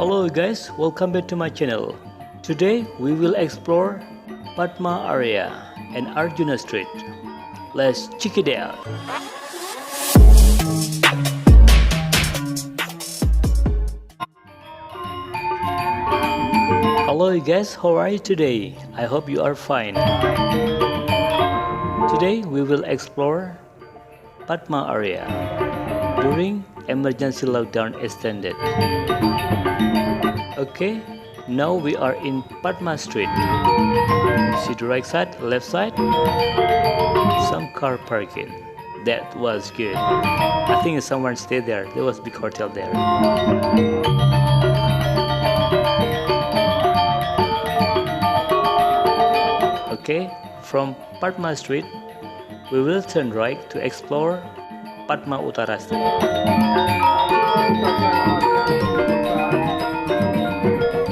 Hello guys, welcome back to my channel. Today we will explore PADMA area and ARJUNA Street. Let's check it out. Hello guys, how are you today? I hope you are fine. Today we will explore PADMA area during emergency lockdown extended. Okay, now we are in PADMA Street. See the right side, left side? Some car parking. That was good. I think someone stayed there. There was a big hotel there. Okay, from PADMA Street, we will turn right to explore PADMA Utara Street.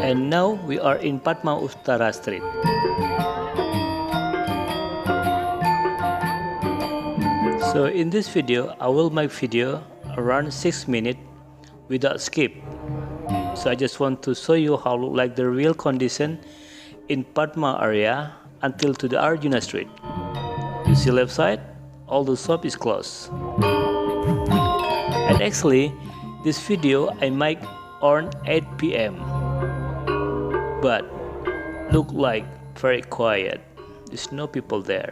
And now we are in PADMA Utara Street. So in this video, I will make video around 6 minutes without skip. So I just want to show you how look like the real condition in PADMA area until to the ARJUNA Street. You see left side, all the shop is closed. And actually, this video I make on 8 p.m. But look like very quiet. There's no people there.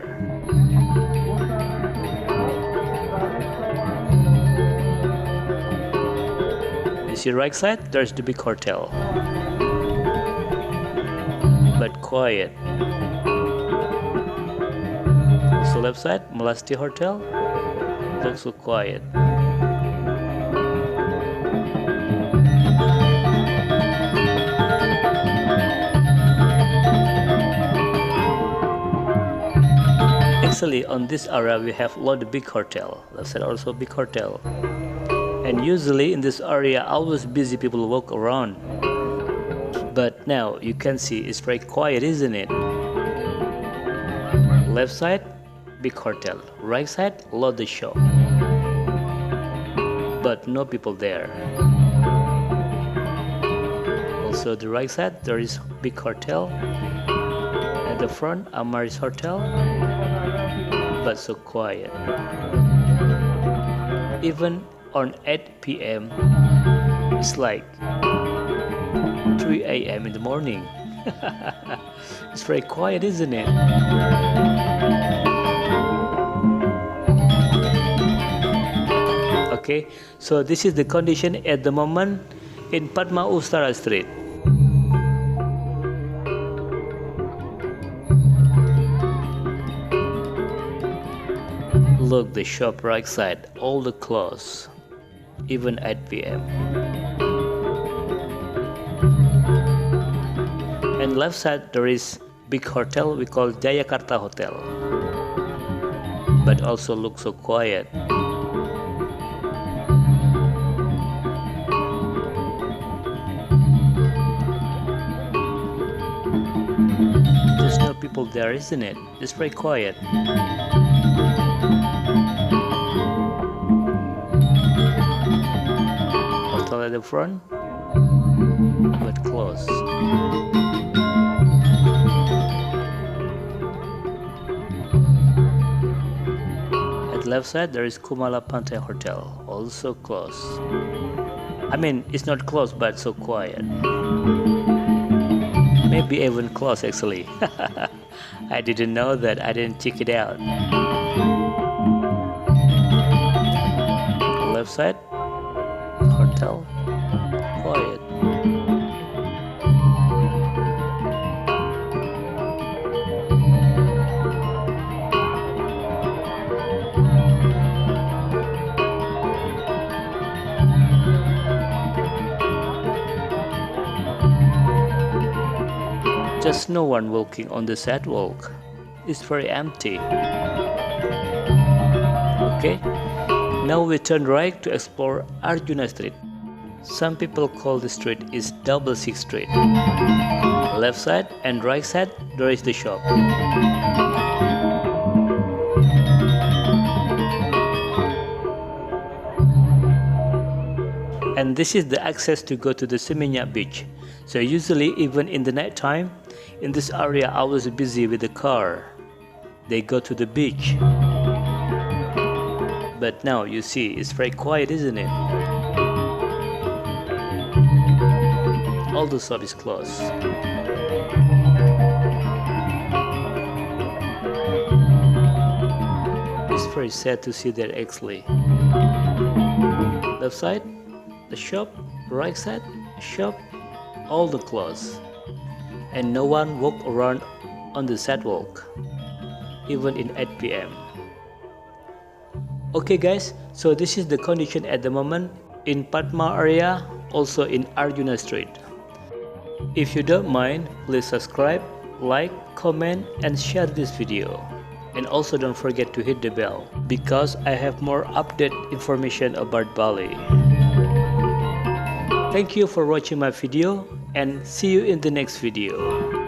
You see right side, there's the big hotel. But quiet. So left side, Melasti Hotel, looks so quiet. Actually, on this area we have a lot of big hotel. Left side also big hotel. And usually in this area, always busy people walk around. But now you can see it's very quiet, isn't it? Left side, big hotel. Right side, lot of shop. But no people there. Also the right side, there is big hotel. At the front, Amaris Hotel. But so quiet. Even on 8 p.m. it's like 3 a.m. in the morning. It's very quiet, isn't it? Okay, so this is the condition at the moment in PADMA Utara Street. Look, the shop right side, all the closed, even 8 p.m. And left side there is big hotel we call Jayakarta Hotel, but also looks so quiet. There's no people there, isn't it? It's very quiet. Hotel at the front, but closed. At left side there is Kumala Pantai Hotel, also closed. I mean, it's not closed, but so quiet. Maybe even closed actually. I didn't know that. I didn't check it out. Left side, hotel, quiet. Just no one walking on the sidewalk. It's very empty. Okay, now we turn right to explore ARJUNA Street. Some people call the street is 66 Street. Left side and right side there is the shop. And this is the access to go to the Seminyak beach. So usually even in the night time, in this area I was busy with the car. They go to the beach. But now you see it's very quiet, isn't it? All the shop is closed. It's very sad to see that actually. Left side, the shop, right side, shop, all the closed. And no one walk around on the sidewalk, even in 8 p.m. Okay guys, so this is the condition at the moment in PADMA area, also in ARJUNA Street. If you don't mind, please subscribe, like, comment and share this video. And also don't forget to hit the bell, because I have more update information about Bali. Thank you for watching my video and see you in the next video.